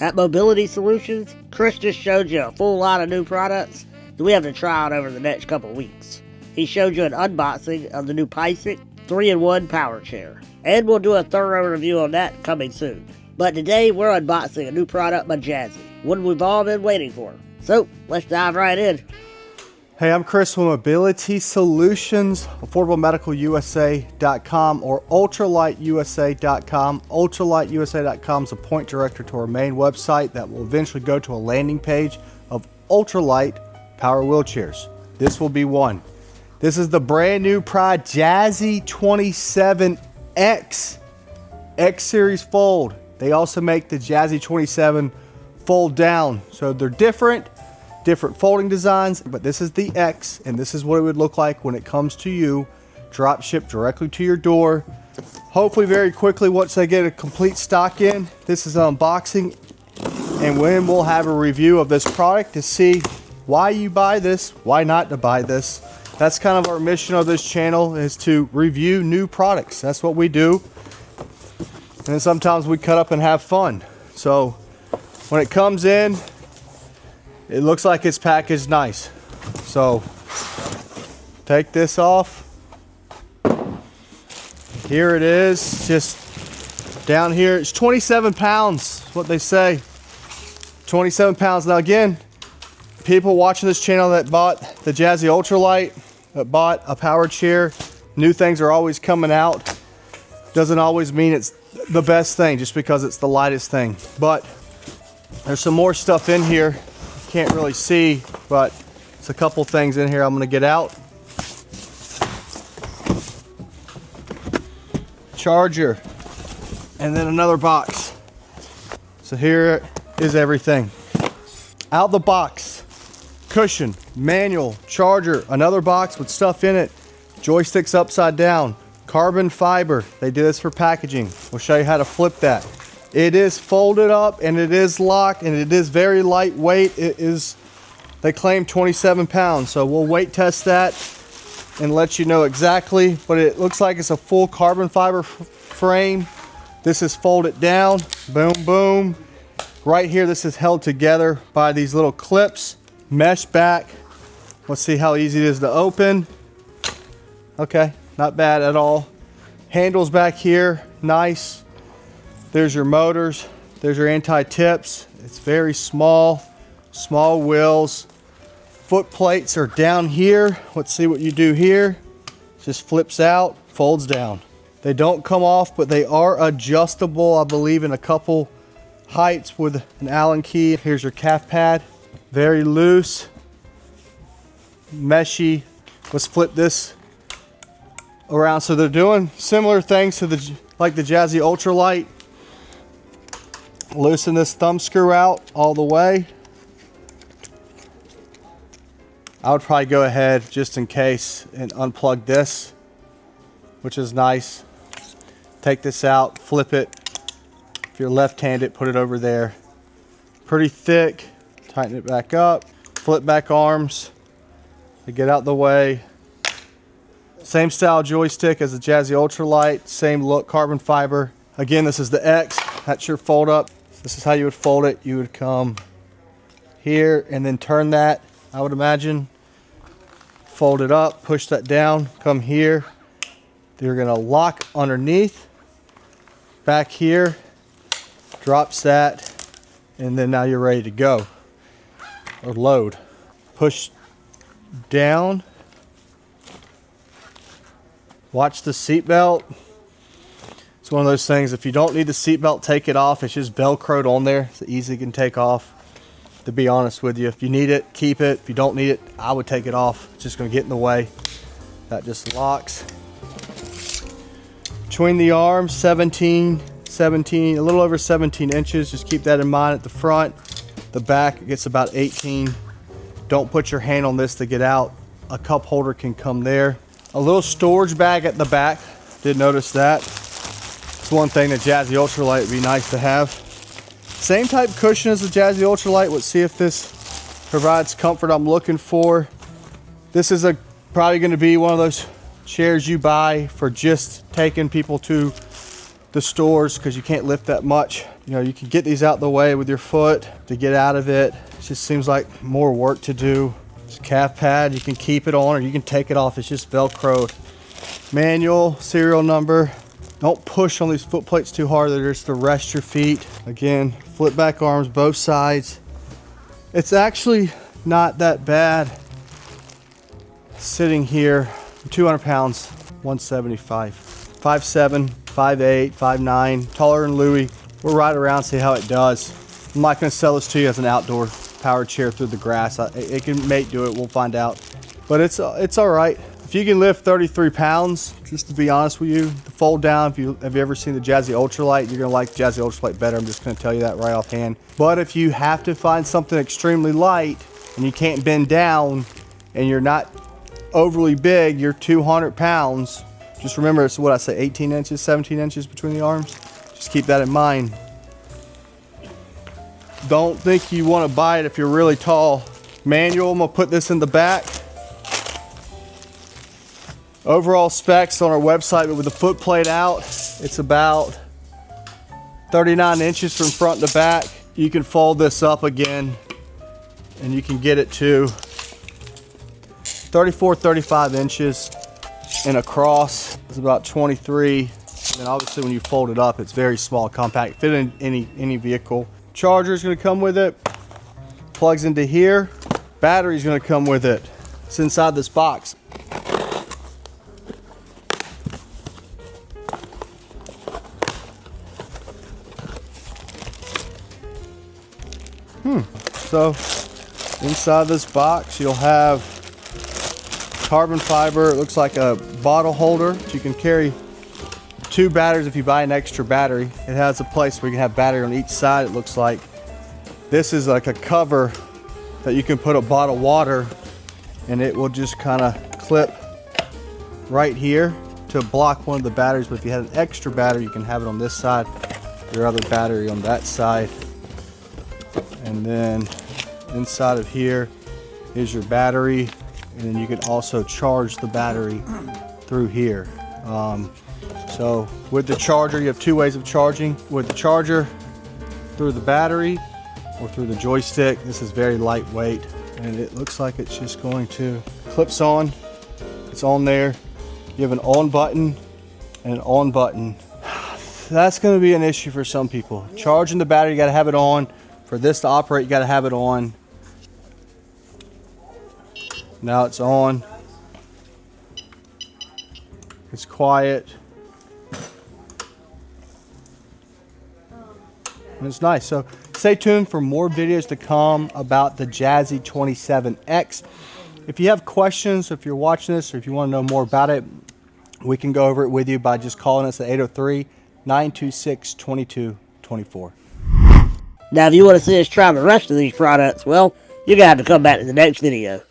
At Mobility Solutions, Chris just showed you a full line of new products that we have to try out over the next couple weeks. He showed you an unboxing of the new Pysic 3-in-1 power chair. And we'll do a thorough review on that coming soon. But today we're unboxing a new product by Jazzy, one we've all been waiting for. So let's dive right in. Hey, I'm Chris with Mobility Solutions, AffordableMedicalUSA.com or UltralightUSA.com. UltralightUSA.com is a point director to our main website that will eventually go to a landing page of ultralight power wheelchairs. This will be one. This is the brand new Pride Jazzy 27X X-Series Fold. They also make the Jazzy 27 Fold Down. So they're different folding designs, but this is the X, and this is what it would look like when it comes to you, drop shipped directly to your door. Hopefully very quickly once they get a complete stock in. This is an unboxing, and when we'll have a review of this product to see why you buy this, why not to buy this. That's kind of our mission of this channel, is to review new products. That's what we do. And then sometimes we cut up and have fun. So when it comes in, it looks like it's packaged nice. So take this off. Here it is, just down here. It's 27 pounds, what they say. 27 pounds. Now again, people watching this channel that bought the Jazzy Ultralight, that bought a power chair, new things are always coming out. Doesn't always mean it's the best thing just because it's the lightest thing. But there's some more stuff in here. Can't really see, but it's a couple things in here I'm going to get out. Charger, and then another box. So here is everything. Out the box, cushion, manual, charger, another box with stuff in it, joysticks upside down, carbon fiber. They do this for packaging. We'll show you how to flip that. It is folded up and it is locked and it is very lightweight. It is, they claim 27 pounds. So we'll weight test that and let you know exactly, but it looks like it's a full carbon fiber frame. This is folded down, boom, boom. Right here, this is held together by these little clips, mesh back. Let's see how easy it is to open. Okay, not bad at all. Handles back here, nice. There's your motors, there's your anti-tips. It's very small wheels. Foot plates are down here. Let's see what you do here. Just flips out, folds down. They don't come off, but they are adjustable, I believe, in a couple heights with an Allen key. Here's your calf pad, very loose, meshy. Let's flip this around. So they're doing similar things to like the Jazzy Ultralight. Loosen this thumb screw out all the way. I would probably go ahead just in case and unplug this, which is nice. Take this out, flip it. If you're left-handed, put it over there. Pretty thick. Tighten it back up. Flip back arms to get out the way. Same style joystick as the Jazzy Ultralight. Same look, carbon fiber. Again, this is the X. That's your fold up. This is how you would fold it. You would come here and then turn that, I would imagine. Fold it up, push that down, come here. You're gonna lock underneath. Back here, drops that, and then now you're ready to go. Or load. Push down. Watch the seat belt. It's one of those things, if you don't need the seatbelt, take it off. It's just Velcroed on there. It's easy, can take off. To be honest with you, if you need it, keep it. If you don't need it, I would take it off. It's just gonna get in the way. That just locks. Between the arms, 17, a little over 17 inches. Just keep that in mind at the front. The back, it gets about 18. Don't put your hand on this to get out. A cup holder can come there. A little storage bag at the back. Did notice that. One thing that Jazzy Ultralight would be nice to have. Same type cushion as the Jazzy Ultralight. Let's see if this provides comfort I'm looking for. This is probably going to be one of those chairs you buy for just taking people to the stores because you can't lift that much. You know, you can get these out the way with your foot to get out of it. It just seems like more work to do. It's a calf pad, you can keep it on or you can take it off. It's just Velcroed. Manual, serial number. Don't push on these foot plates too hard. They're just to rest your feet. Again, flip back arms, both sides. It's actually not that bad sitting here. 200 pounds, 175. 5'7", 5'8", 5'9", taller than Louis. We'll ride around, see how it does. I'm not gonna sell this to you as an outdoor power chair through the grass. It can mate do it, we'll find out. But it's all right. If you can lift 33 pounds, just to be honest with you, the fold down, have you ever seen the Jazzy Ultralight? You're gonna like the Jazzy Ultralight better. I'm just gonna tell you that right offhand. But if you have to find something extremely light and you can't bend down and you're not overly big, you're 200 pounds. Just remember, it's what I say, 18 inches, 17 inches between the arms. Just keep that in mind. Don't think you wanna buy it if you're really tall. Manual, I'm gonna put this in the back. Overall specs on our website, but with the foot plate out, it's about 39 inches from front to back. You can fold this up again and you can get it to 34, 35 inches and across. It's about 23. And obviously when you fold it up, it's very small, compact, fit in any vehicle. Charger is gonna come with it. Plugs into here. Battery's gonna come with it. It's inside this box. So inside this box you'll have carbon fiber. It looks like a bottle holder. You can carry 2 batteries if you buy an extra battery. It has a place where you can have battery on each side. It looks like this is like a cover that you can put a bottle of water and it will just kind of clip right here to block one of the batteries. But if you had an extra battery, you can have it on this side, your other battery on that side. And then inside of here is your battery, and then you can also charge the battery through here. So with the charger, you have 2 ways of charging. With the charger, through the battery or through the joystick. This is very lightweight, and it looks like it's just going to clips on. It's on there. You have an on button and an on button. That's going to be an issue for some people. Charging the battery, you got to have it on. For this to operate, you got to have it on. Now it's on. It's quiet. And it's nice. So stay tuned for more videos to come about the Jazzy 27X. If you have questions, if you're watching this, or if you want to know more about it, we can go over it with you by just calling us at 803-926-2224. Now, if you want to see us try the rest of these products, well, you're going to have to come back to the next video.